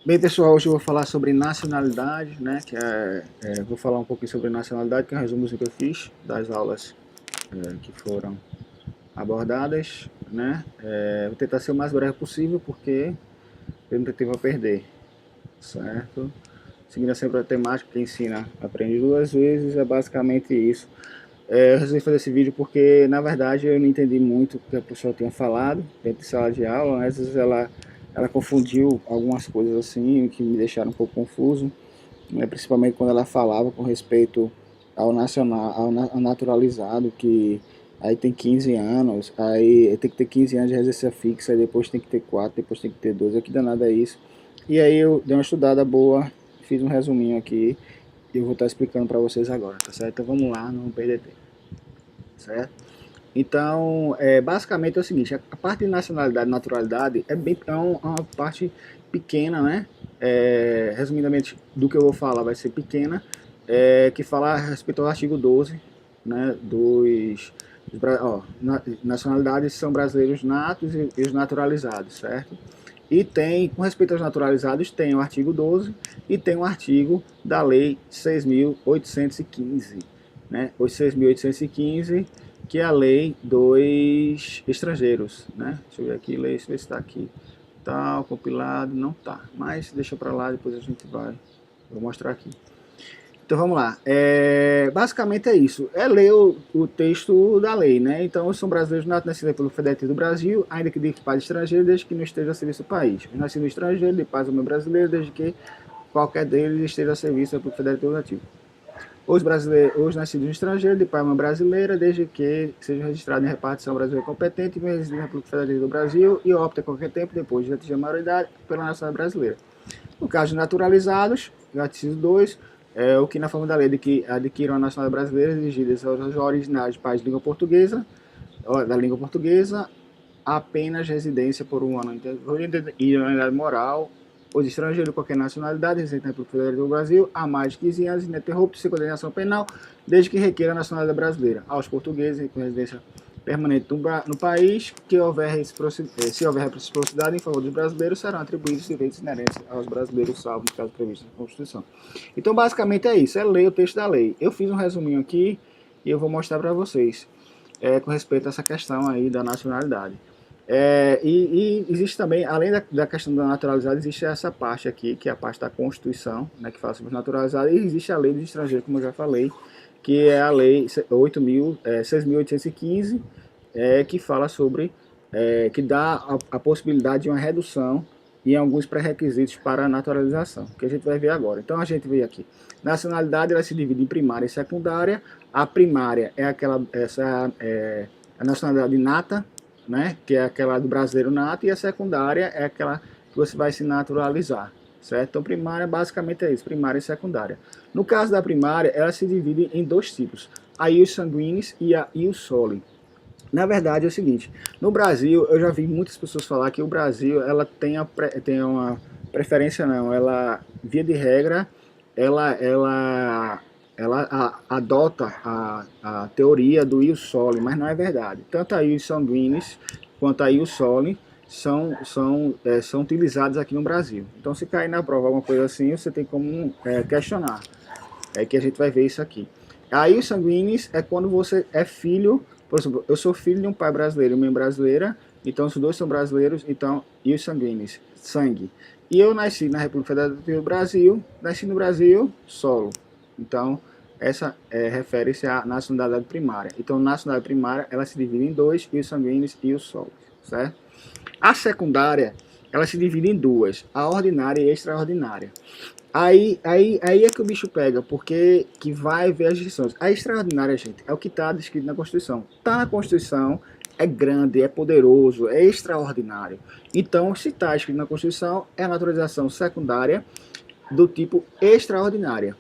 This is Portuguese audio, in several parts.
Bem, pessoal, hoje eu vou falar sobre nacionalidade, né? Vou falar um pouquinho sobre nacionalidade, que é um resumozinho que eu fiz das aulas que foram abordadas, né? Vou tentar ser o mais breve possível, porque eu não tenho a perder, certo? Seguindo sempre a temática que ensina aprende duas vezes, é basicamente isso. Eu resolvi fazer esse vídeo porque, na verdade, eu não entendi muito o que a professora tinha falado dentro de sala de aula, né? Às vezes ela confundiu algumas coisas assim, que me deixaram um pouco confuso, né? Principalmente quando ela falava com respeito ao nacional, ao naturalizado, que aí tem 15 anos, aí tem que ter 15 anos de residência fixa, aí depois tem que ter 4, depois tem que ter 2, que danada é isso. E aí eu dei uma estudada boa, fiz um resuminho aqui, e eu vou estar explicando para vocês agora, tá certo? Então vamos lá, não perder tempo, certo? Então, basicamente é o seguinte, a parte de nacionalidade e naturalidade uma parte pequena, né? Resumidamente, do que eu vou falar vai ser pequena, que fala a respeito ao artigo 12, né? Nacionalidades são brasileiros natos e os naturalizados, certo? E tem, com respeito aos naturalizados, tem o artigo 12 e tem o artigo da Lei 6.815, né? O 6.815, que é a lei dos estrangeiros, né? Deixa eu ver aqui, deixa eu ver se está aqui. Tal, compilado, não tá. Mas deixa para lá, depois a gente vai. Vou mostrar aqui. Então vamos lá. Basicamente é isso. É ler o texto da lei, né? Então são brasileiros nascidos pelo Federativo do Brasil, ainda que de pais estrangeiros, desde que não esteja a serviço do país. Os nascidos no estrangeiro, de pais ou meu brasileiro, desde que qualquer deles esteja a serviço pelo Federativo do Brasil. Os nascidos no estrangeiro, de pai e mãe brasileira, desde que seja registrado em repartição brasileira competente e residente na República Federativa do Brasil e opta a qualquer tempo, depois de atingir a maioridade, pela nacionalidade brasileira. No caso de naturalizados, artigo 2, o que na forma da lei de que adquiram a nacionalidade brasileira dirigidas aos originários de país de língua portuguesa, da língua portuguesa, apenas residência por um ano e idoneidade moral, os estrangeiros de qualquer nacionalidade residente na República Federal do Brasil há mais de 15 anos ininterruptos sem condenação penal, desde que requeira a nacionalidade brasileira. Aos portugueses com residência permanente no país, que se houver reciprocidade em favor dos brasileiros, serão atribuídos direitos inerentes aos brasileiros, salvo no caso previsto na Constituição. Então, basicamente é isso, é ler o texto da lei. Eu fiz um resuminho aqui e eu vou mostrar para vocês com respeito a essa questão aí da nacionalidade. E existe também, além da questão da naturalizada, existe essa parte aqui, que é a parte da Constituição, né, que fala sobre os naturalizados, e existe a lei dos estrangeiros, como eu já falei, que é a lei 6.815, que fala sobre, que dá a possibilidade de uma redução em alguns pré-requisitos para a naturalização, que a gente vai ver agora. Então a gente vê aqui, nacionalidade ela se divide em primária e secundária. A primária é a nacionalidade nata, né, que é aquela do brasileiro nato, e a secundária é aquela que você vai se naturalizar, certo? Então primária basicamente é isso, primária e secundária. No caso da primária, ela se divide em dois tipos, a ius sanguinis e a ius soli. Na verdade é o seguinte, no Brasil eu já vi muitas pessoas falar que o Brasil ela tem uma preferência, não, ela via de regra ela ela adota a teoria do ius soli, mas não é verdade. Tanto a ius sanguinis quanto a ius soli são utilizados aqui no Brasil. Então se cair na prova alguma coisa assim, você tem como questionar. É que a gente vai ver isso aqui. Aí os sanguíneos é quando você é filho, por exemplo, eu sou filho de um pai brasileiro e uma mãe brasileira, então os dois são brasileiros, então, e os sanguíneos, sangue. E eu nasci na República Federativa do Brasil, nasci no Brasil solo. Então, essa refere-se à nacionalidade primária. Então, nacionalidade primária, ela se divide em dois, e os sanguíneos e os solos, certo? A secundária, ela se divide em duas, a ordinária e a extraordinária. Aí é que o bicho pega, porque que vai ver as restrições. A extraordinária, gente, é o que está descrito na Constituição. Está na Constituição, é grande, é poderoso, é extraordinário. Então, se está escrito na Constituição, é a naturalização secundária do tipo extraordinária.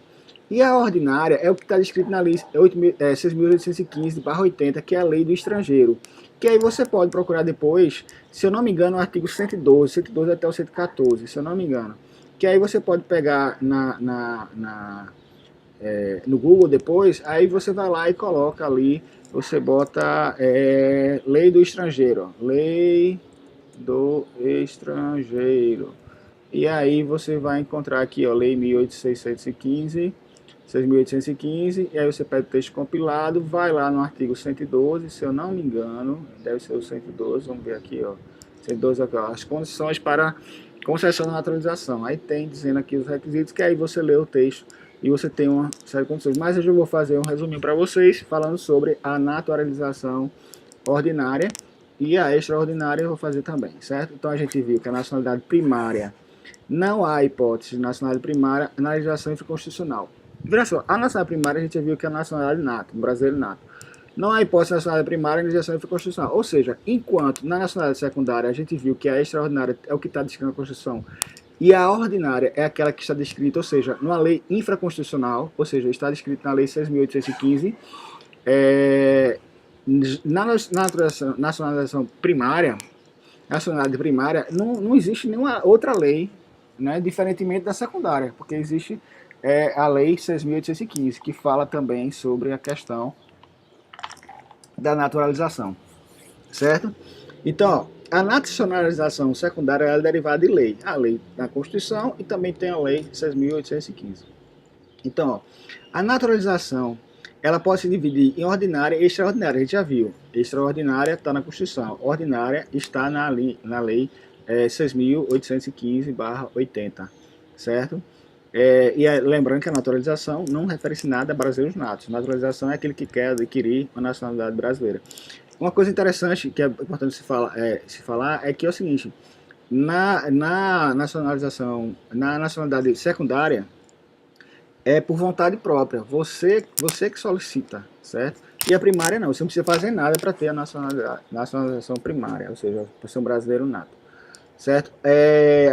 E a ordinária é o que está descrito na lei 6.815/80, que é a lei do estrangeiro. Que aí você pode procurar depois, se eu não me engano, o artigo 112 até o 114, se eu não me engano. Que aí você pode pegar no Google depois, aí você vai lá e coloca ali, você bota lei do estrangeiro, ó, lei do estrangeiro. E aí você vai encontrar aqui, ó, Lei 1.615, 6.815, e aí você pega o texto compilado, vai lá no artigo 112, se eu não me engano, deve ser o 112, vamos ver aqui, ó, 112 aqui, ó, as condições para concessão da naturalização. Aí tem dizendo aqui os requisitos, que aí você lê o texto e você tem uma série de condições. Mas eu já vou fazer um resuminho para vocês, falando sobre a naturalização ordinária e a extraordinária eu vou fazer também, certo? Então a gente viu que a nacionalidade primária, não há hipótese de nacionalidade primária na legislação infraconstitucional. Veja só, a nacionalidade primária a gente já viu que é a nacionalidade nato, brasileiro nato. Não há hipótese de nacionalidade primária na legislação infraconstitucional. Ou seja, enquanto na nacionalidade secundária a gente viu que a extraordinária é o que está descrito na Constituição e a ordinária é aquela que está descrita, ou seja, numa lei infraconstitucional, ou seja, está descrito na Lei 6.815, na nacionalização primária, nacionalidade primária, não existe nenhuma outra lei, né, diferentemente da secundária, porque existe a Lei 6.815, que fala também sobre a questão da naturalização, certo? Então, ó, a nacionalização secundária é derivada de lei, a lei da Constituição e também tem a Lei 6.815. Então, ó, a naturalização ela pode se dividir em ordinária e extraordinária, a gente já viu. Extraordinária está na Constituição, ordinária está na Lei 6.815/80, certo? Lembrando que a naturalização não refere-se nada a brasileiros natos. Naturalização é aquele que quer adquirir a nacionalidade brasileira. Uma coisa interessante que é importante se falar é que é o seguinte: na nacionalidade secundária, é por vontade própria. Você que solicita, certo? E a primária não, você não precisa fazer nada para ter a nacionalização primária, ou seja, para ser um brasileiro nato. Certo?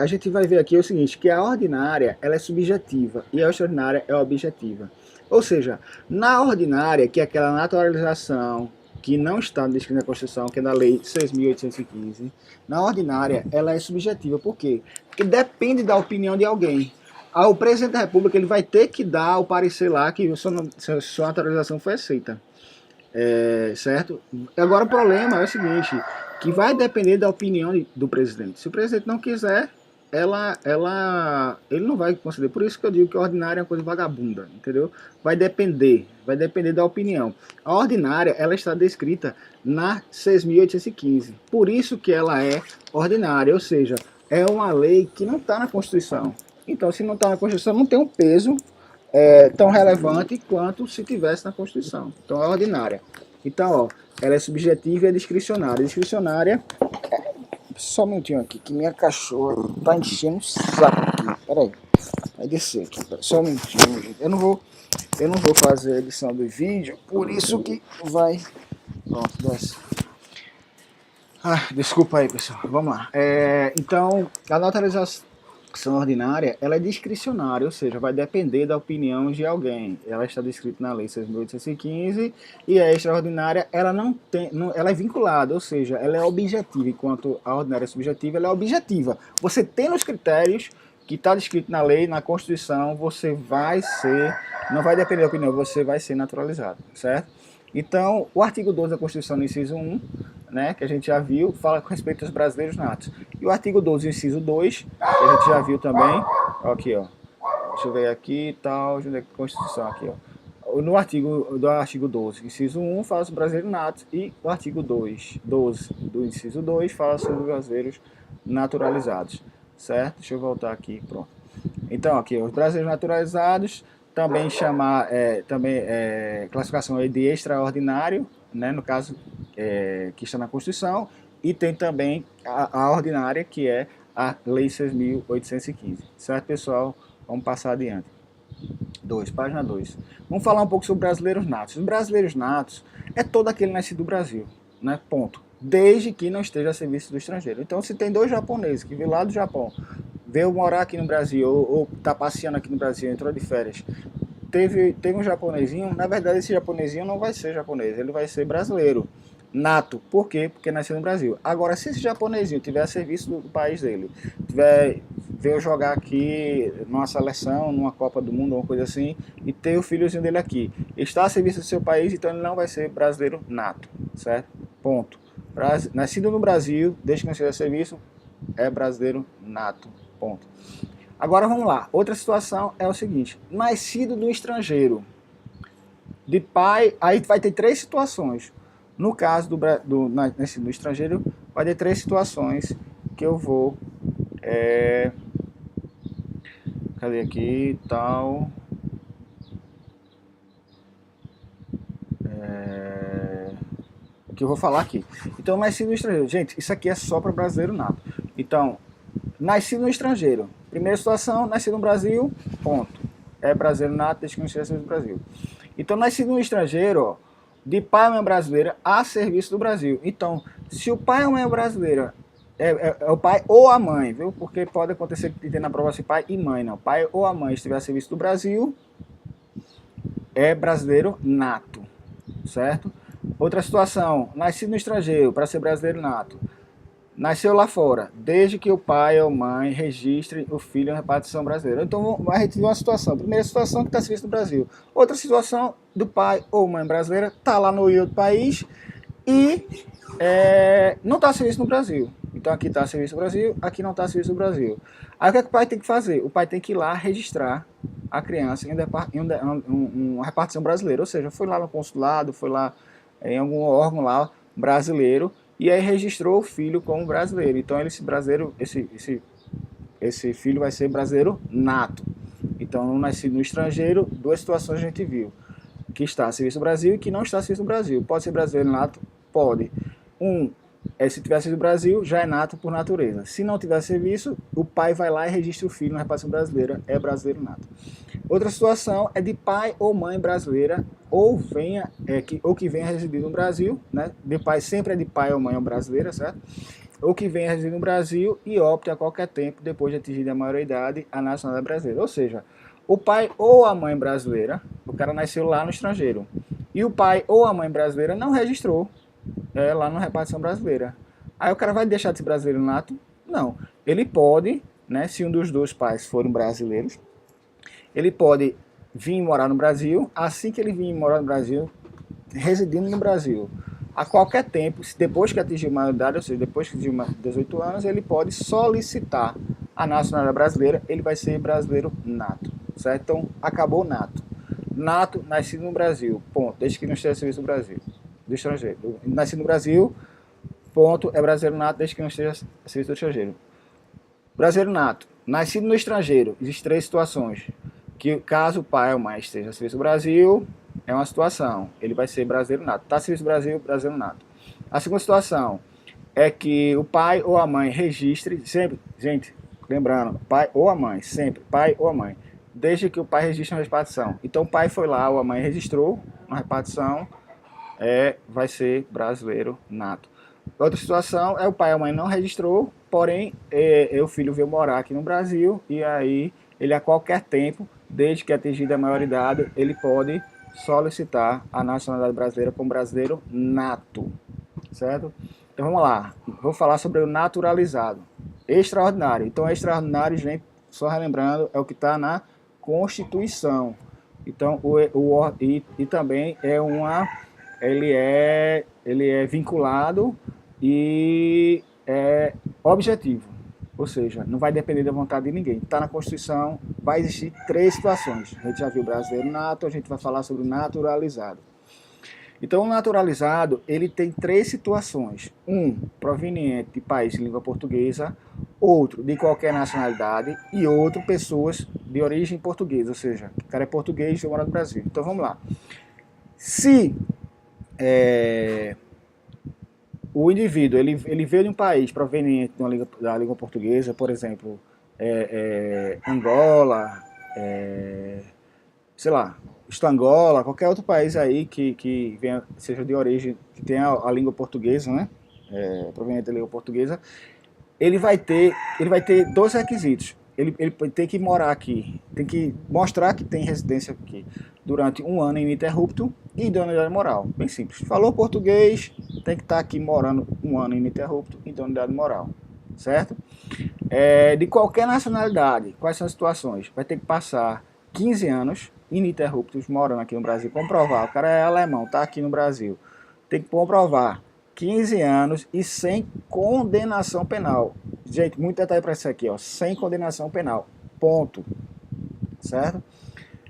A gente vai ver aqui o seguinte, que a ordinária ela é subjetiva e a extraordinária é objetiva. Ou seja, na ordinária, que é aquela naturalização que não está descrita na Constituição, que é da Lei 6.815, na ordinária ela é subjetiva. Por quê? Porque depende da opinião de alguém. O presidente da República ele vai ter que dar o parecer lá que sua naturalização foi aceita. Certo? Agora o problema é o seguinte, que vai depender da opinião do presidente. Se o presidente não quiser, ele não vai conceder. Por isso que eu digo que a ordinária é uma coisa vagabunda, entendeu? Vai depender da opinião. A ordinária, ela está descrita na 6.815. Por isso que ela é ordinária, ou seja, é uma lei que não está na Constituição. Então, se não está na Constituição, não tem um peso tão relevante quanto se tivesse na Constituição. Então, é ordinária. Então, ó, ela é subjetiva e é discricionária. Discricionária, só um minutinho aqui, que minha cachorra tá enchendo o saco aqui. Peraí, vai descer aqui, só um minutinho, gente. Eu não vou fazer a edição do vídeo, por isso que vai... Pronto, desce. Desculpa aí, pessoal. Vamos lá. Então, a naturalização ordinária, ela é discricionária, ou seja, vai depender da opinião de alguém. Ela está descrita na Lei 6.815 e a extraordinária, ela ela é vinculada, ou seja, ela é objetiva, enquanto a ordinária é subjetiva, ela é objetiva. Você tem os critérios que está descrito na lei, na Constituição, você vai ser, não vai depender da opinião, você vai ser naturalizado, certo? Então, o artigo 12 da Constituição, no inciso 1, né, que a gente já viu, fala com respeito aos brasileiros natos. E o artigo 12, inciso 2, que a gente já viu também, aqui, ó, deixa eu ver aqui e tal, onde é que a Constituição aqui, ó. No artigo 12, inciso 1, fala sobre brasileiros natos, e o artigo 12 do inciso 2 fala sobre brasileiros naturalizados, certo? Deixa eu voltar aqui, pronto. Então, aqui, os brasileiros naturalizados, também classificação aí de extraordinário, né, no caso que está na Constituição, e tem também a ordinária, que é a Lei 6.815. Certo, pessoal? Vamos passar adiante. Página 2. Vamos falar um pouco sobre brasileiros natos. Os brasileiros natos é todo aquele nascido do Brasil, né? Ponto. Desde que não esteja a serviço do estrangeiro. Então, se tem 2 japoneses que vêm lá do Japão, veio morar aqui no Brasil, ou está passeando aqui no Brasil, entrou de férias, teve um japonesinho, na verdade esse japonesinho não vai ser japonês, ele vai ser brasileiro, nato. Por quê? Porque nasceu no Brasil. Agora, se esse japonesinho tiver a serviço do país dele, veio jogar aqui numa seleção, numa Copa do Mundo, uma coisa assim, e ter o filhozinho dele aqui, está a serviço do seu país, então ele não vai ser brasileiro nato, certo? Ponto. Nascido no Brasil, desde que não seja serviço, é brasileiro nato. Ponto. Agora vamos lá. Outra situação é o seguinte: nascido no estrangeiro, de pai, aí vai ter três situações. No caso do nascido no estrangeiro, vai ter três situações que eu vou. Cadê aqui? Tal. Que eu vou falar aqui. Então, nascido no estrangeiro. Gente, isso aqui é só para brasileiro nato. Então, nascido no estrangeiro. Primeira situação, nascido no Brasil, ponto. É brasileiro nato desde que não esteja no Brasil. Então, nascido no estrangeiro, ó, de pai ou mãe brasileira a serviço do Brasil. Então, se o pai ou mãe brasileira é o pai ou a mãe, viu? Porque pode acontecer que tem na prova assim, pai e mãe, não. Pai ou a mãe estiver a serviço do Brasil, é brasileiro nato, certo? Outra situação, nascido no estrangeiro para ser brasileiro nato. Nasceu lá fora, desde que o pai ou mãe registre o filho na repartição brasileira. Então a gente viu uma situação. Primeira situação que está a serviço do Brasil. Outra situação do pai ou mãe brasileira está lá no outro país e não está a serviço no Brasil. Então aqui está a serviço do Brasil, aqui não está a serviço do Brasil. Aí o que é que o pai tem que fazer? O pai tem que ir lá registrar a criança em uma repartição brasileira. Ou seja, foi lá no consulado, foi lá em algum órgão lá brasileiro e aí registrou o filho como brasileiro. Então esse filho vai ser brasileiro nato. Então, nascido no estrangeiro, duas situações a gente viu. Que está a serviço do Brasil e que não está a serviço do Brasil. Pode ser brasileiro nato? Pode. Se tiver serviço do Brasil, já é nato por natureza. Se não tiver serviço, o pai vai lá e registra o filho na repartição brasileira, é brasileiro nato. Outra situação é de pai ou mãe brasileira ou que venha residir no Brasil, né? De pai sempre é de pai ou mãe brasileira, certo? Ou que venha residir no Brasil e opte a qualquer tempo, depois de atingir a maioridade, a nacionalidade brasileira. Ou seja, o pai ou a mãe brasileira, o cara nasceu lá no estrangeiro, e o pai ou a mãe brasileira não registrou lá na repartição brasileira. Aí o cara vai deixar de ser brasileiro nato? Não. Ele pode, né, se um dos dois pais forem brasileiros, ele pode vir morar no Brasil, assim que ele vir morar no Brasil, residindo no Brasil, a qualquer tempo, depois que atingir a maioridade, ou seja, depois que atingir 18 anos, ele pode solicitar a nacionalidade brasileira, ele vai ser brasileiro nato, certo? Então, acabou nato. Nato, nascido no Brasil, ponto, desde que não esteja a serviço do Brasil, do estrangeiro. Nascido no Brasil, ponto, é brasileiro nato, desde que não esteja a serviço do estrangeiro. Brasileiro nato, nascido no estrangeiro, existem três situações. Que caso o pai ou mãe esteja a serviço do Brasil, é uma situação, ele vai ser brasileiro nato. Está a serviço do Brasil, brasileiro nato. A segunda situação é que o pai ou a mãe registre, sempre, gente, lembrando, pai ou a mãe, sempre, pai ou a mãe, desde que o pai registre na repartição. Então o pai foi lá, ou a mãe registrou na repartição, vai ser brasileiro nato. Outra situação é o pai ou a mãe não registrou, porém o filho veio morar aqui no Brasil e aí ele a qualquer tempo, desde que atingida a maioridade, ele pode solicitar a nacionalidade brasileira como brasileiro nato, certo? Então vamos lá, vou falar sobre o naturalizado. Extraordinário. Então extraordinário, gente, só relembrando, é o que está na Constituição. Então e também ele é vinculado e é objetivo. Ou seja, não vai depender da vontade de ninguém. Está na Constituição, vai existir três situações. A gente já viu o brasileiro nato, a gente vai falar sobre o naturalizado. Então, o naturalizado, ele tem três situações. Proveniente de país de língua portuguesa, outro de qualquer nacionalidade e outro pessoas de origem portuguesa, ou seja, o cara é português e mora no Brasil. Então, vamos lá. Se o indivíduo ele veio de um país proveniente da língua portuguesa, por exemplo, Angola, sei lá, Angola, qualquer outro país aí que venha, seja de origem, que tenha a língua portuguesa, né? Proveniente da língua portuguesa, ele vai ter dois requisitos. Ele tem que morar aqui, tem que mostrar que tem residência aqui durante um ano ininterrupto e idoneidade moral. Bem simples. Falou português, tem que estar aqui morando um ano ininterrupto e idoneidade moral. Certo? De qualquer nacionalidade, quais são as situações? Vai ter que passar 15 anos ininterruptos morando aqui no Brasil. Comprovar, o cara é alemão, está aqui no Brasil. Tem que comprovar 15 anos e sem condenação penal. Gente, muito detalhe para isso aqui, ó, sem condenação penal, ponto, certo?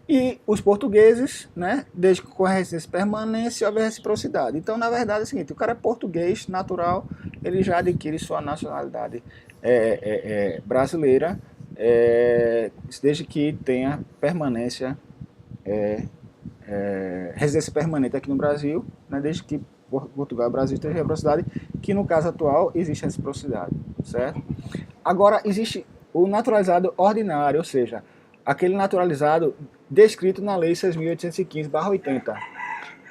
E os portugueses, né, desde que com a residência permanente se houver reciprocidade. Então, na verdade, é o seguinte, o cara é português, natural, ele já adquire sua nacionalidade brasileira, desde que tenha permanência, residência permanente aqui no Brasil, né, desde que Portugal e Brasil esteja em reciprocidade, que no caso atual existe reciprocidade, certo? Agora, existe o naturalizado ordinário, ou seja, aquele naturalizado descrito na Lei 6.815/80,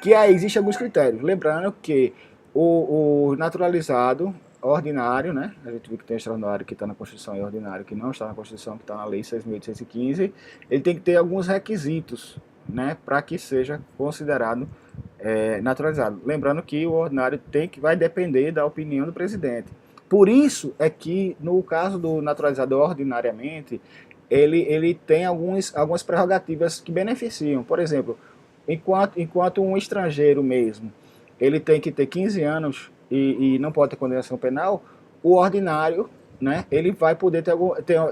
que aí existem alguns critérios. Lembrando que o naturalizado ordinário, né? A gente viu que tem extraordinário que está na Constituição e ordinário que não está na Constituição, que está na Lei 6.815, ele tem que ter alguns requisitos, né, para que seja considerado naturalizado. Lembrando que o ordinário vai depender da opinião do presidente. Por isso é que, no caso do naturalizado ordinariamente, ele tem algumas prerrogativas que beneficiam. Por exemplo, enquanto um estrangeiro mesmo, ele tem que ter 15 anos e não pode ter condenação penal, o ordinário, né, ele vai poder ter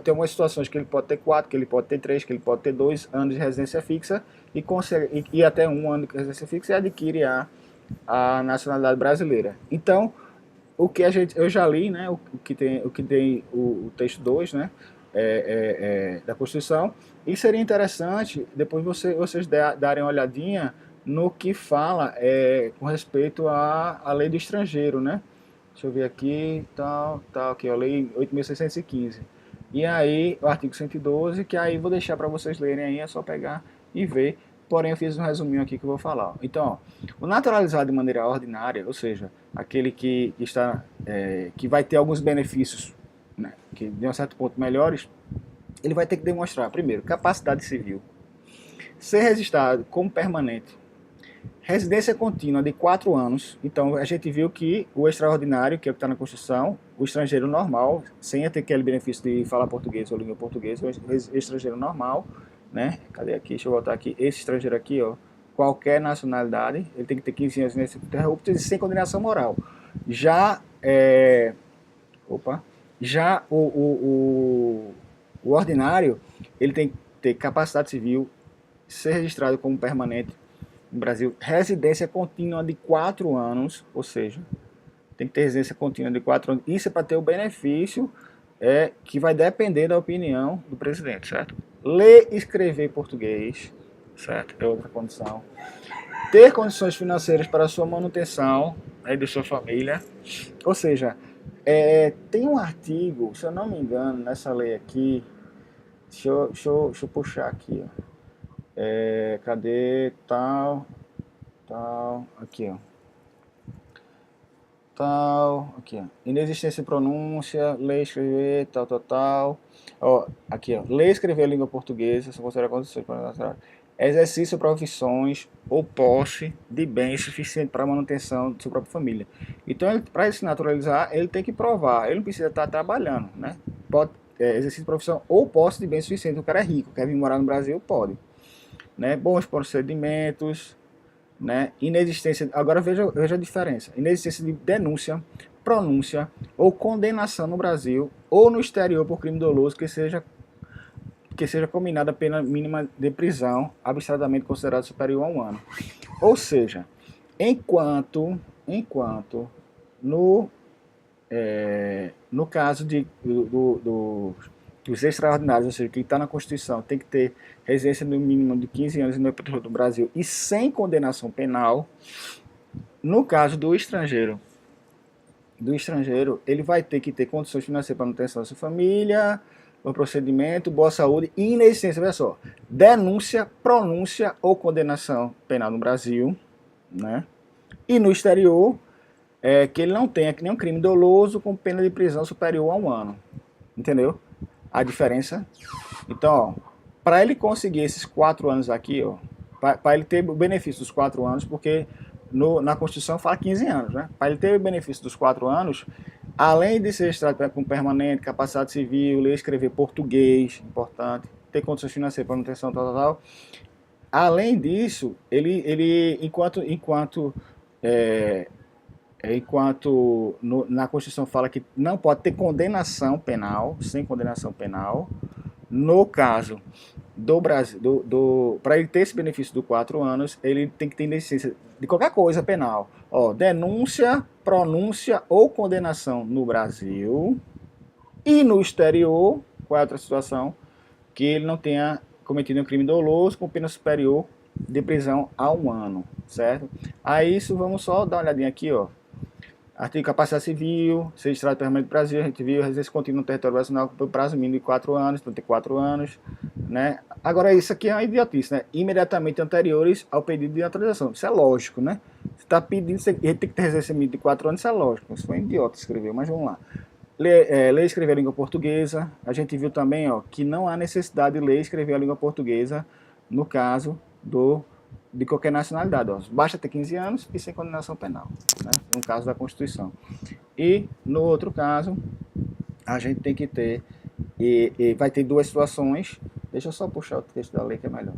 algumas situações que ele pode ter 4, que ele pode ter 3, que ele pode ter 2 anos de residência fixa e até 1 ano de residência fixa e adquire a nacionalidade brasileira. Então, o que eu já li, né, o que tem o texto 2, né, da Constituição, e seria interessante depois vocês darem uma olhadinha no que fala com respeito à lei do estrangeiro, né? Deixa eu ver aqui, aqui, a lei 8.615. E aí, o artigo 112, que aí vou deixar para vocês lerem aí, é só pegar e ver. Porém, eu fiz um resuminho aqui que eu vou falar. Então, ó, o naturalizado de maneira ordinária, ou seja, aquele que vai ter alguns benefícios, né, que de um certo ponto melhores, ele vai ter que demonstrar, primeiro, capacidade civil, ser registrado como permanente, residência contínua de 4 anos. Então, a gente viu que o extraordinário, que é o que está na Constituição, o estrangeiro normal, sem ter aquele benefício de falar português ou língua portuguesa, o estrangeiro normal, né? Cadê aqui? Deixa eu voltar aqui. Esse estrangeiro aqui, ó, qualquer nacionalidade, ele tem que ter 15 anos nesse interrupto e sem condenação moral. Já, já o ordinário, ele tem que ter capacidade civil, ser registrado como permanente no Brasil, residência contínua de 4 anos, ou seja, tem que ter residência contínua de 4 anos. Isso é para ter o benefício que vai depender da opinião do presidente, certo? Ler e escrever português, certo? É outra condição. Ter condições financeiras para a sua manutenção, né, de sua família. Ou seja, tem um artigo, se eu não me engano, nessa lei aqui, deixa eu puxar aqui, ó. Cadê tal, aqui, ó. Aqui, ó. Inexistência de pronúncia, ler, escrever, tal. Ó, aqui, ó. Ler, escrever a língua portuguesa, são consideradas condições para exercício de profissões ou posse de bens suficiente para a manutenção de sua própria família. Então, para ele se naturalizar, ele tem que provar. Ele não precisa estar trabalhando, né? Pode exercício de profissão ou posse de bens suficiente. O cara é rico, quer vir morar no Brasil, pode. Né? Bons procedimentos, né? Inexistência. Agora veja a diferença: inexistência de denúncia, pronúncia ou condenação no Brasil ou no exterior por crime doloso que seja combinada a pena mínima de prisão, abstratamente considerada superior a 1 ano. Ou seja, enquanto no caso dos extraordinários, ou seja, que está na Constituição, tem que ter residência no mínimo de 15 anos no território do Brasil e sem condenação penal. No caso do estrangeiro, ele vai ter que ter condições financeiras para manutenção da sua família, bom procedimento, boa saúde e inexistência, veja só, denúncia, pronúncia ou condenação penal no Brasil, né? E no exterior, que ele não tenha nenhum crime doloso com pena de prisão superior a 1 ano. Entendeu? A diferença? Então, para ele conseguir esses 4 anos aqui, ó, para ele ter o benefício dos 4 anos, porque na Constituição fala 15 anos, né? Para ele ter o benefício dos 4 anos, além de ser registrado com permanente, capacidade civil, ler e escrever português, importante, ter condições financeiras para manutenção, tal. Além disso, ele enquanto enquanto na Constituição fala que não pode ter condenação penal, sem condenação penal. No caso do Brasil, para ele ter esse benefício dos 4 anos, ele tem que ter licença de qualquer coisa penal. Ó, denúncia, pronúncia ou condenação no Brasil e no exterior. Qual é a outra situação? Que ele não tenha cometido um crime doloso com pena superior de prisão a 1 ano, certo? Aí isso, vamos só dar uma olhadinha aqui, ó. Artigo de capacidade civil, ser registrado permanente do Brasil, a gente viu, residência contínua no território nacional por prazo mínimo de 4 anos, então tem 4 anos, né? Agora, isso aqui é uma idiotice, né? Imediatamente anteriores ao pedido de autorização. Isso é lógico, né? Você está pedindo, ele tem que ter residência mínima de 4 anos, isso é lógico. Isso foi um idiota que escreveu, mas vamos lá. Ler e escrever a língua portuguesa. A gente viu também, ó, que não há necessidade de ler e escrever a língua portuguesa no caso de qualquer nacionalidade. Ó. Basta ter 15 anos e sem condenação penal, né? No caso da Constituição. E no outro caso, a gente tem que ter, e vai ter 2 situações. Deixa eu só puxar o texto da lei que é melhor.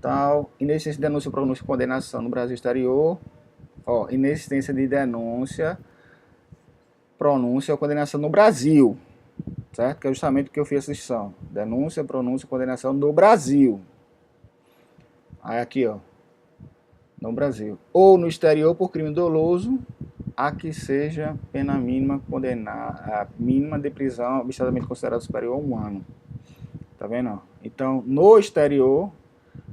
Tal, inexistência de denúncia, pronúncia e condenação no Brasil exterior. Ó, inexistência de denúncia, pronúncia ou condenação no Brasil, certo? Que é justamente o que eu fiz a distinção. Denúncia, pronúncia e condenação no Brasil. Aí aqui, ó, no Brasil. Ou no exterior por crime doloso, a que seja pena mínima condenar, a mínima de prisão objetivamente considerada superior a 1 ano. Tá vendo? Então, no exterior,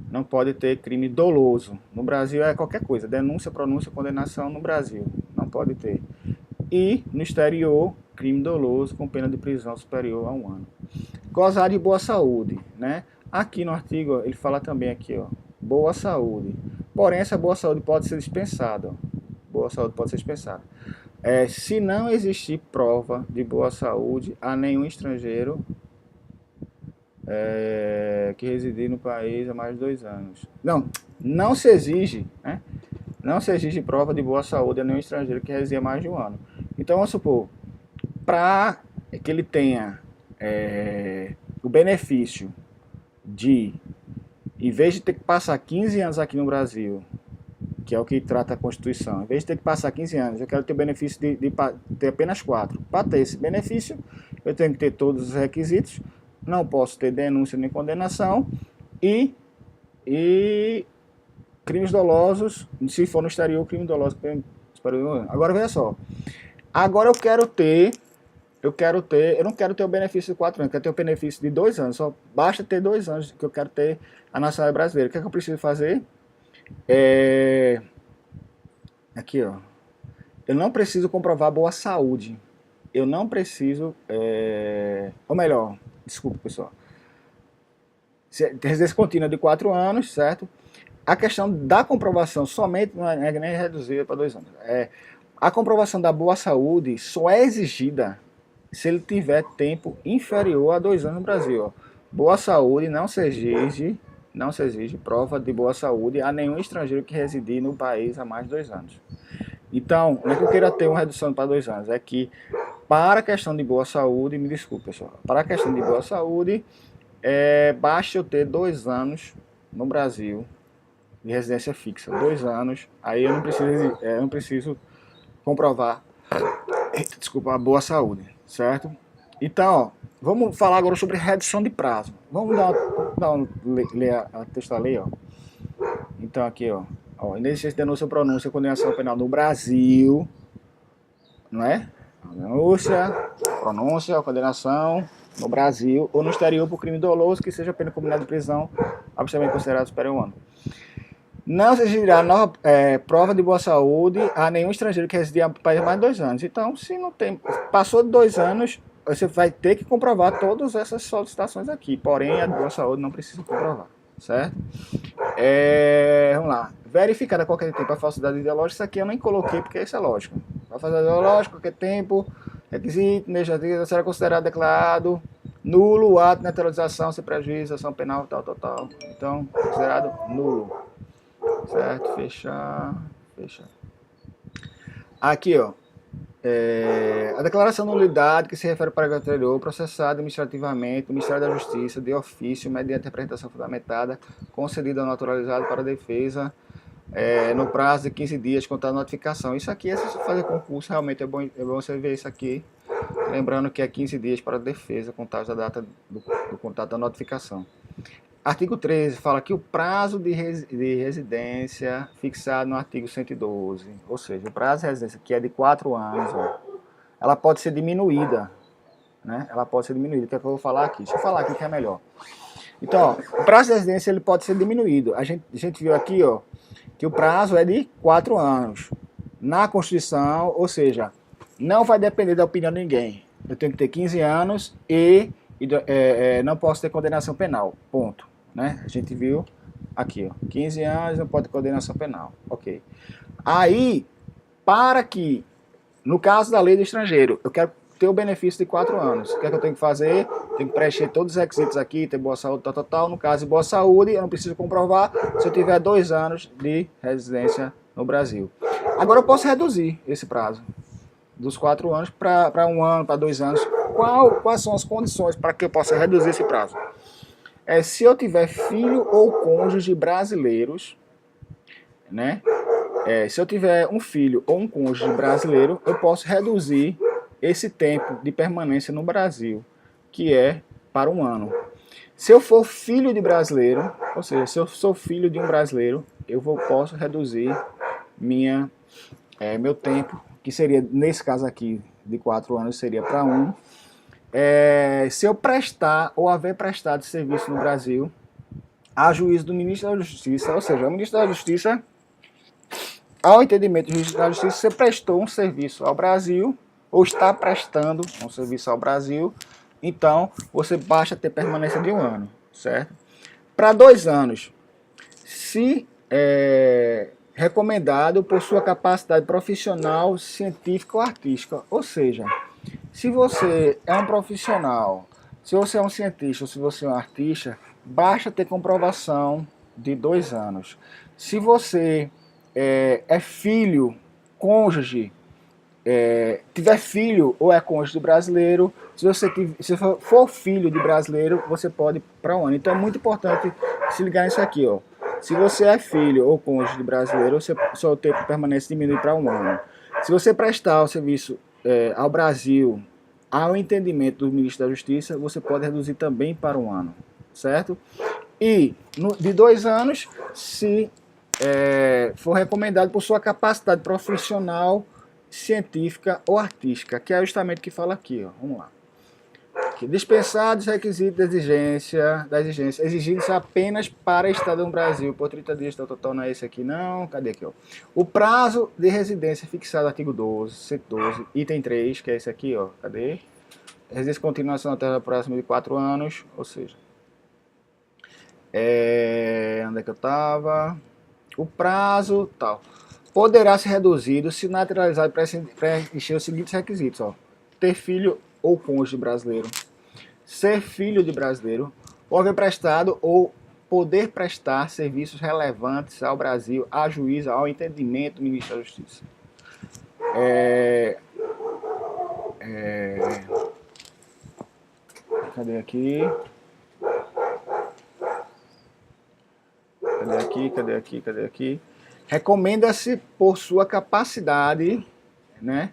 não pode ter crime doloso. No Brasil é qualquer coisa. Denúncia, pronúncia, condenação no Brasil. Não pode ter. E no exterior, crime doloso com pena de prisão superior a 1 ano. Gozar de boa saúde, né? Aqui no artigo, ele fala também aqui, ó, boa saúde. Porém, essa boa saúde pode ser dispensada. Ó. Boa saúde pode ser dispensada. Se não existir prova de boa saúde a nenhum estrangeiro que residir no país há mais de 2 anos. Não se exige, né? Não se exige prova de boa saúde a nenhum estrangeiro que resida há mais de 1 ano. Então, vamos supor, para que ele tenha o benefício de, em vez de ter que passar 15 anos aqui no Brasil, que é o que trata a Constituição, em vez de ter que passar 15 anos, eu quero ter o benefício de ter apenas 4. Para ter esse benefício, eu tenho que ter todos os requisitos, não posso ter denúncia nem condenação e crimes dolosos, se for no exterior, crime doloso superior. Agora veja só, agora eu não quero ter o benefício de 4 anos, eu quero ter o benefício de 2 anos, só basta ter 2 anos que eu quero ter a nacionalidade brasileira. O que é que eu preciso fazer? Aqui, ó, eu não preciso comprovar boa saúde, eu não preciso, ou melhor, desculpa pessoal, residência contínua de 4 anos, certo? A questão da comprovação somente não é nem reduzida para 2 anos. A comprovação da boa saúde só é exigida se ele tiver tempo inferior a 2 anos no Brasil. Ó. Boa saúde não se exige prova de boa saúde a nenhum estrangeiro que residir no país há mais de 2 anos. Então, não é que eu queira ter uma redução para 2 anos, é que para a questão de boa saúde, me desculpe pessoal, para a questão de boa saúde, basta eu ter 2 anos no Brasil de residência fixa, 2 anos, aí eu não preciso comprovar, desculpa, a boa saúde, certo? Então, ó, vamos falar agora sobre redução de prazo. Vamos ler a texto da lei, ó. Então aqui, ó, inexistência de denúncia ou pronúncia, condenação penal no Brasil, não é? Denúncia, pronúncia ou condenação no Brasil ou no exterior por crime doloso que seja pena combinada de prisão absolutamente considerado superior a 1 ano. Não se exigirá prova de boa saúde a nenhum estrangeiro que residir no país há mais de 2 anos. Então, se não tem, passou de 2 anos, você vai ter que comprovar todas essas solicitações aqui. Porém, a de boa saúde não precisa comprovar, certo? Vamos lá. Verificada qualquer tempo a falsidade ideológica, isso aqui eu nem coloquei porque isso é lógico. A falsidade ideológica, qualquer tempo, requisito, será considerado declarado nulo o ato de naturalização sem prejuízo, ação penal, tal. Então, considerado nulo. Certo, fechar. Aqui, ó, a declaração de nulidade que se refere ao parágrafo anterior, processada administrativamente, o Ministério da Justiça, de ofício, mediante interpretação fundamentada, concedida ao naturalizado para a defesa no prazo de 15 dias contra a notificação. Isso aqui, se você fazer concurso, realmente é bom você ver isso aqui. Lembrando que é 15 dias para a defesa, contagem da data do contato da notificação. Artigo 13 fala que o prazo de residência fixado no artigo 112, ou seja, o prazo de residência que é de 4 anos, ó, ela pode ser diminuída, né? Ela pode ser diminuída, que é o que eu vou falar aqui. Deixa eu falar aqui que é melhor. Então, ó, o prazo de residência ele pode ser diminuído. A gente viu aqui, ó, que o prazo é de 4 anos. Na Constituição, ou seja, não vai depender da opinião de ninguém. Eu tenho que ter 15 anos e não posso ter condenação penal. Ponto. Né? A gente viu aqui, ó, 15 anos não pode ter condenação penal. Ok. Aí, para que, no caso da lei do estrangeiro, eu quero ter o benefício de 4 anos. O que é que eu tenho que fazer? Tenho que preencher todos os requisitos aqui, ter boa saúde, tal. No caso de boa saúde, eu não preciso comprovar se eu tiver 2 anos de residência no Brasil. Agora eu posso reduzir esse prazo dos 4 anos para 1 ano, para 2 anos. Quais são as condições para que eu possa reduzir esse prazo? Se eu tiver filho ou cônjuge brasileiros, né? Se eu tiver um filho ou um cônjuge brasileiro, eu posso reduzir esse tempo de permanência no Brasil, que é para 1 ano. Se eu for filho de brasileiro, ou seja, se eu sou filho de um brasileiro, posso reduzir meu tempo, que seria, nesse caso aqui, de 4 anos, seria para 1. Se eu prestar ou haver prestado serviço no Brasil, a juízo do Ministro da Justiça, ou seja, o Ministro da Justiça, ao entendimento do Ministro da Justiça, você prestou um serviço ao Brasil, ou está prestando um serviço ao Brasil, então você basta ter permanência de 1 ano, certo? Para 2 anos, se recomendado por sua capacidade profissional, científica ou artística, ou seja, se você é um profissional, se você é um cientista ou se você é um artista, basta ter comprovação de 2 anos. Se você é filho, cônjuge, tiver filho ou é cônjuge de brasileiro, se for filho de brasileiro, você pode ir para 1 ano. Então é muito importante se ligar nisso aqui, ó. Se você é filho ou cônjuge de brasileiro, seu tempo de permanência diminui para 1 ano. Se você prestar o serviço ao Brasil, ao entendimento do Ministro da Justiça, você pode reduzir também para 1 ano, certo? E de 2 anos, se for recomendado por sua capacidade profissional, científica ou artística, que é justamente o que fala aqui, ó. Vamos lá. Aqui, dispensados requisitos da exigência exigidos apenas para estado no Brasil por 30 dias, total, não é esse aqui não, cadê aqui, ó? O prazo de residência fixado no artigo 12, 112, item 3, que é esse aqui, ó, cadê? Residência continuação na terra próxima de 4 anos, ou seja, onde é que eu estava? O prazo, tal, poderá ser reduzido se naturalizado para preencher os seguintes requisitos, ó. Ter filho ou cônjuge brasileiro, ser filho de brasileiro, ou haver prestado ou poder prestar serviços relevantes ao Brasil, a juíza, ao entendimento do Ministro da Justiça. Cadê aqui? Cadê aqui? Recomenda-se por sua capacidade, né?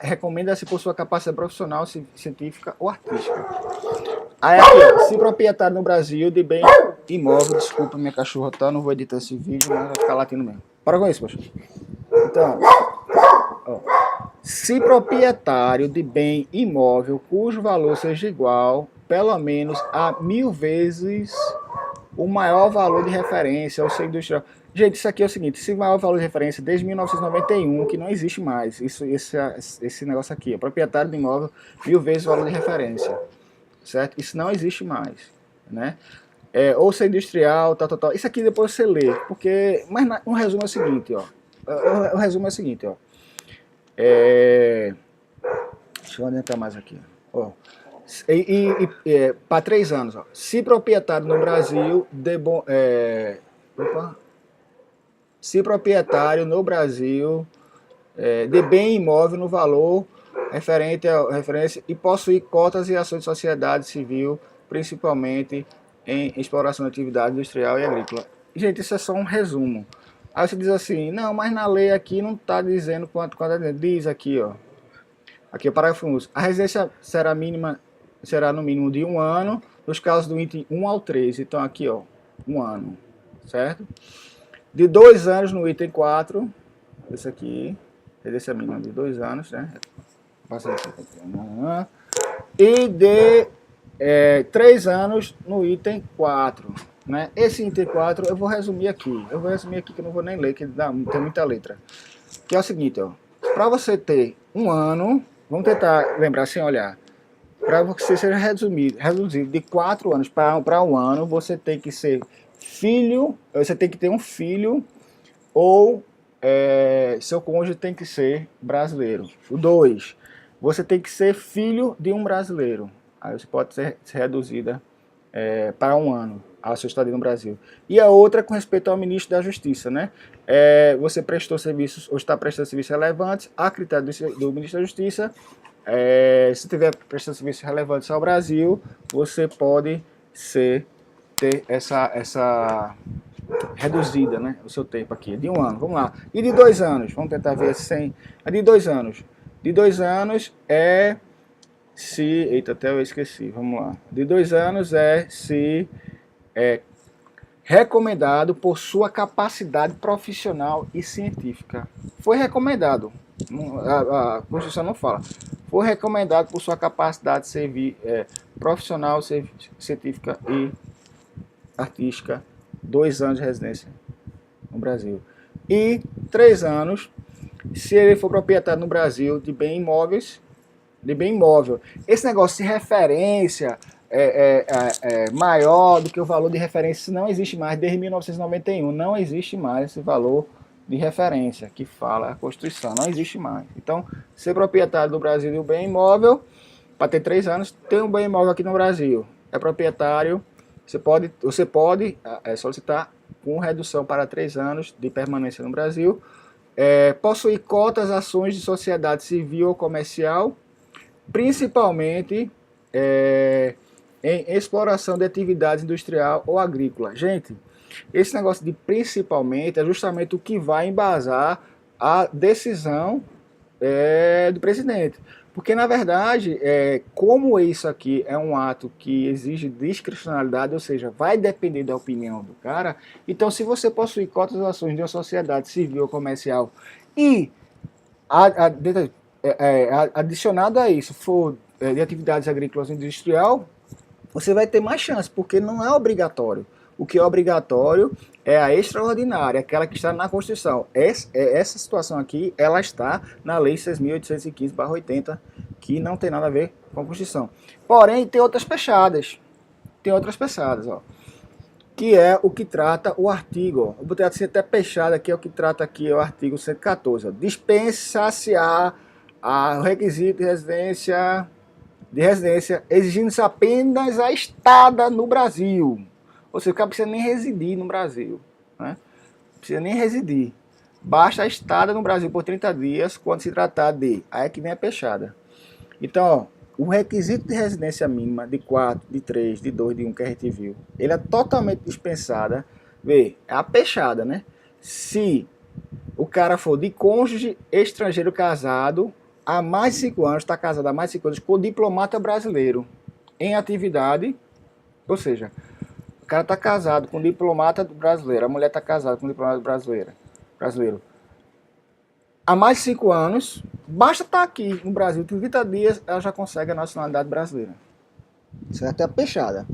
Recomenda-se por sua capacidade profissional, científica ou artística. Aí aqui, ó, se proprietário no Brasil de bem imóvel, desculpa, minha cachorra tá, não vou editar esse vídeo, mas vai ficar latindo mesmo. Para com isso, poxa. Então, ó, se proprietário de bem imóvel cujo valor seja igual, pelo menos a 1000 vezes o maior valor de referência, ou seja, industrial. Gente, isso aqui é o seguinte, esse maior valor de referência desde 1991, que não existe mais, esse negócio aqui, proprietário do imóvel, 1000 vezes o valor de referência, certo? Isso não existe mais, né? Ou ser industrial, tal. Isso aqui depois você lê, porque, mas um resumo é o seguinte, ó. O resumo é o seguinte, ó. Deixa eu adiantar mais aqui, ó. Para 3 anos, ó. Se proprietário no Brasil se proprietário no Brasil de bem imóvel no valor referente à referência e possuir cotas e ações de sociedade civil, principalmente em exploração de atividade industrial e agrícola. gente, isso é só um resumo. Aí você diz assim, não, mas na lei aqui não está dizendo quanto diz aqui, ó. Aqui é o parágrafo único. A residência será no mínimo de 1 ano, nos casos do item 1 ao 3. Então aqui, ó, 1 ano, certo? De 2 anos no item 4, esse aqui, residência mínima de 2 anos, né? Passa aqui. E de 3 anos no item 4. Né? Esse item 4 eu vou resumir aqui. Eu vou resumir aqui que eu não vou nem ler, que tem muita letra. Que é o seguinte, ó. Para você ter 1 ano, vamos tentar lembrar sem olhar. Para você ser reduzido de 4 anos para 1 ano, você tem que ser filho, você tem que ter um filho ou seu cônjuge tem que ser brasileiro. O 2, você tem que ser filho de um brasileiro. Aí você pode ser reduzida para 1 ano a sua estadia no Brasil. E a outra com respeito ao ministro da Justiça, né? Você prestou serviços ou está prestando serviços relevantes a critério do ministro da Justiça. Se tiver prestando serviços relevantes ao Brasil, você pode ter essa reduzida, né? O seu tempo aqui, de 1 ano. Vamos lá. E de 2 anos? Vamos tentar ver sem. A de 2 anos. De 2 anos se... Eita, até eu esqueci. Vamos lá. De 2 anos se recomendado por sua capacidade profissional e científica. Foi recomendado. A Constituição não fala. Foi recomendado por sua capacidade profissional, científica e artística. 2 anos de residência no Brasil. E 3 anos se ele for proprietário no Brasil de bem imóveis, de bem imóvel. Esse negócio de referência maior do que o valor de referência não existe mais desde 1991. Não existe mais esse valor de referência que fala a Constituição. Não existe mais. Então, ser proprietário do Brasil de um bem imóvel, para ter 3 anos, ter um bem imóvel aqui no Brasil. É proprietário, você pode solicitar com redução para 3 anos de permanência no Brasil. Possuir cotas, ações de sociedade civil ou comercial, principalmente em exploração de atividade industrial ou agrícola. Gente, esse negócio de principalmente é justamente o que vai embasar a decisão do presidente. Porque, na verdade, como isso aqui é um ato que exige discricionalidade, ou seja, vai depender da opinião do cara, então se você possuir cotas ou ações de uma sociedade civil ou comercial e adicionado a isso for de atividades agrícolas e industrial, você vai ter mais chance, porque não é obrigatório. O que é obrigatório é a extraordinária, aquela que está na Constituição. Essa situação aqui, ela está na Lei 6.815/80, que não tem nada a ver com a Constituição. Porém, tem outras fechadas. Tem outras fechadas, ó. Que é o que trata o artigo. Ó. Eu botei assim até fechado aqui, é o que trata aqui, é o artigo 114. Ó. Dispensa-se o requisito de residência, exigindo-se apenas a estada no Brasil. Ou seja, o cara não precisa nem residir no Brasil. Né? Não precisa nem residir. Basta a estada no Brasil por 30 dias quando se tratar de... Aí é que vem a pechada. Então, ó, o requisito de residência mínima de 4, de 3, de 2, de 1 que a gente viu, ele é totalmente dispensada. Vê, é a pechada, né? Se o cara for de cônjuge estrangeiro casado há mais de 5 anos, está casado há mais de 5 anos com diplomata brasileiro em atividade, ou seja, o cara está casado com diplomata brasileiro, a mulher está casada com diplomata brasileiro há mais de 5 anos, basta estar aqui no Brasil, 30 dias, ela já consegue a nacionalidade brasileira. Certo? É a pechada.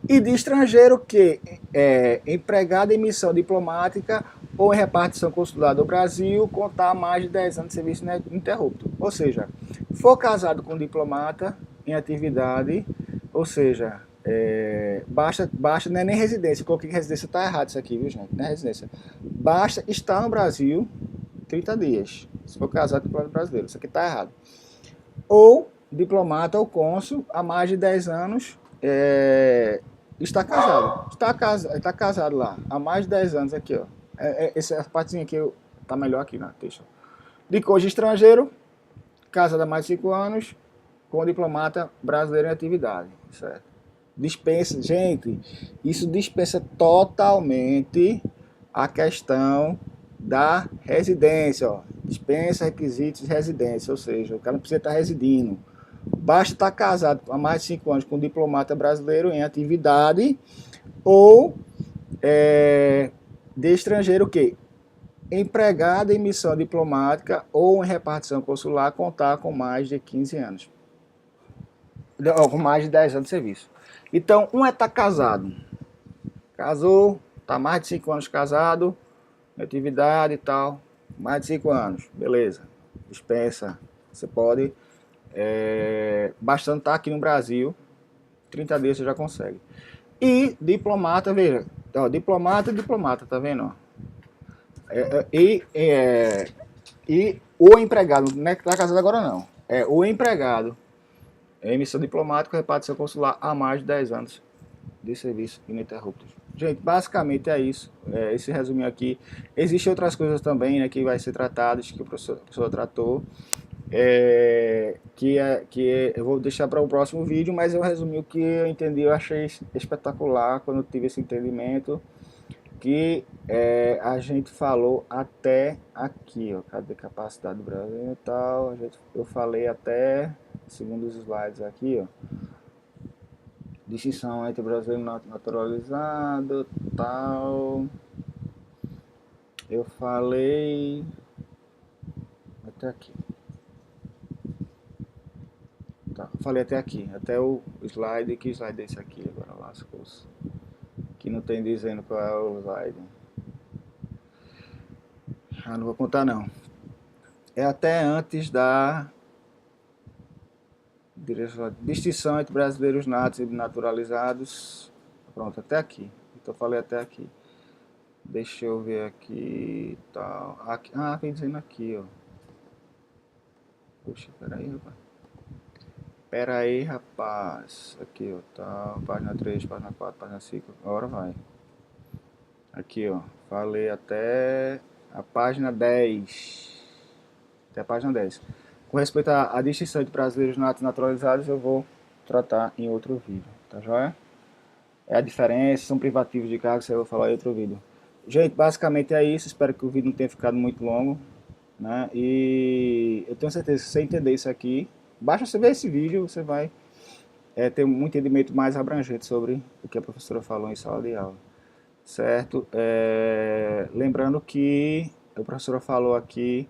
E de estrangeiro que é empregado em missão diplomática ou em repartição consular do Brasil, contar mais de 10 anos de serviço ininterrupto. Ou seja, for casado com diplomata em atividade, ou seja, basta, não é nem residência, eu coloquei que residência, está errado isso aqui, viu gente, não é residência. Basta estar no Brasil 30 dias, se for casado com diplomata brasileiro, isso aqui está errado. Ou diplomata ou cônsul há mais de 10 anos está casado. Está casado lá há mais de 10 anos aqui, ó. Essa partezinha aqui está melhor aqui na texto. De cônjuge estrangeiro, casado há mais de 5 anos, com diplomata brasileiro em atividade. Certo? Dispensa, gente, isso dispensa totalmente a questão da residência, ó. Dispensa requisitos de residência, ou seja, o cara não precisa estar residindo. Basta estar casado há mais de 5 anos com um diplomata brasileiro em atividade ou de estrangeiro que empregado em missão diplomática ou em repartição consular contar com mais de 15 anos. Com mais de 10 anos de serviço. Então, um é estar casado. Casou, está mais de 5 anos casado, atividade e tal, mais de 5 anos, beleza. Dispensa, você pode, bastante estar aqui no Brasil, 30 dias você já consegue. E diplomata, veja, ó, diplomata, tá vendo? E o empregado, não é que está casado agora não, é o empregado em missão diplomática, repartição consular há mais de 10 anos de serviço ininterruptos. Gente, basicamente é isso, esse resuminho aqui. Existem outras coisas também, né, que vai ser tratadas, que o professor tratou, eu vou deixar para o próximo vídeo, mas eu resumi o que eu entendi, eu achei espetacular quando eu tive esse entendimento, que a gente falou até aqui, ó, cadê capacidade do Brasil e tal, eu falei até, segundo os slides aqui, ó, distinção entre brasileiro naturalizado, tal. Eu falei até aqui. Tá, falei até aqui, até o slide. Que slide é esse aqui? Agora lascou-se. Que não tem dizendo qual é o slide. Ah, não vou contar não. É até antes da distinção entre brasileiros natos e naturalizados. Pronto, até aqui. Então falei até aqui. Deixa eu ver aqui, tal. Aqui, vem dizendo aqui, ó. Puxa, peraí, rapaz. Pera aí, rapaz. Aqui, ó, tá. Página 3, página 4, página 5. Agora vai. Aqui, ó. Falei até a página 10. Até a página 10. Com respeito à distinção de brasileiros natos e naturalizados, eu vou tratar em outro vídeo. Tá joia? É a diferença, são privativos de cargos, eu vou falar em outro vídeo. Gente, basicamente é isso. Espero que o vídeo não tenha ficado muito longo, né? E eu tenho certeza que se você entender isso aqui, basta você ver esse vídeo, você vai ter um entendimento mais abrangente sobre o que a professora falou em sala de aula, certo? Lembrando que a professora falou aqui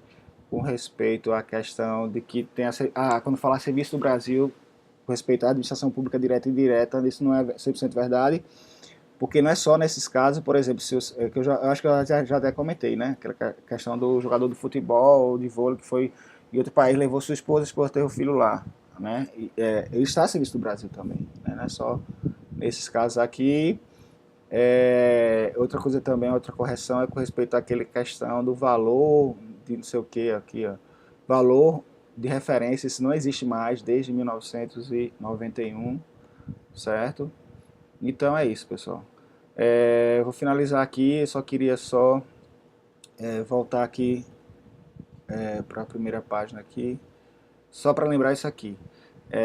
com respeito à questão de que tem quando falar serviço do Brasil, com respeito à administração pública direta e indireta, isso não é 100% verdade, porque não é só nesses casos, por exemplo, que eu acho que eu já até comentei, né? Aquela questão do jogador de futebol, de vôlei, que foi em outro país, levou sua esposa, a esposa teve o filho lá, né? Ele está a serviço do Brasil também, né? Não é só nesses casos aqui. Outra coisa também, outra correção é com respeito àquela questão do valor de não sei o que aqui, ó. Valor de referência, isso não existe mais desde 1991, certo? Então é isso, pessoal. Vou finalizar aqui, eu só queria voltar aqui para a primeira página aqui, só para lembrar isso aqui.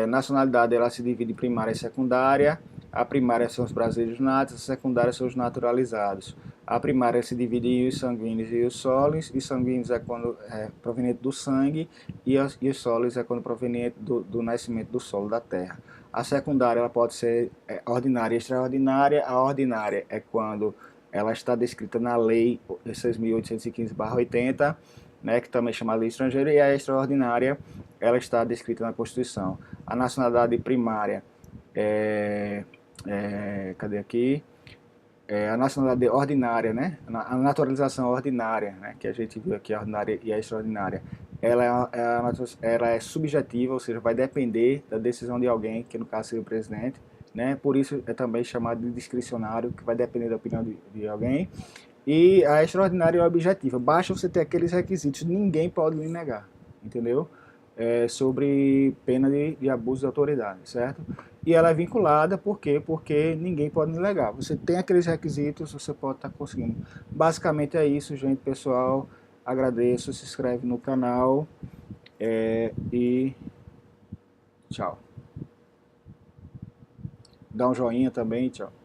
Nacionalidade, ela se divide em primária e secundária. A primária são os brasileiros natos, a secundária são os naturalizados. A primária se divide em os sanguíneos e os sólidos, e sanguíneos é quando proveniente do sangue, e os sólidos é quando proveniente do nascimento do solo da terra. A secundária ela pode ser ordinária e extraordinária. A ordinária é quando ela está descrita na Lei 6.815/80, né, que também é chamada Lei Estrangeira, e a extraordinária ela está descrita na Constituição. A nacionalidade primária cadê aqui? A nacionalidade ordinária, né? A naturalização ordinária, né? Que a gente viu aqui, a ordinária e a extraordinária, ela é subjetiva, ou seja, vai depender da decisão de alguém, que no caso seria o presidente, né? Por isso é também chamado de discricionário, que vai depender da opinião de alguém. E a extraordinária é objetiva, basta você ter aqueles requisitos, ninguém pode lhe negar, entendeu? Sobre pena de abuso de autoridade, certo? E ela é vinculada, por quê? Porque ninguém pode negar. Você tem aqueles requisitos, você pode estar conseguindo. Basicamente é isso, gente, pessoal. Agradeço, se inscreve no canal e tchau. Dá um joinha também, tchau.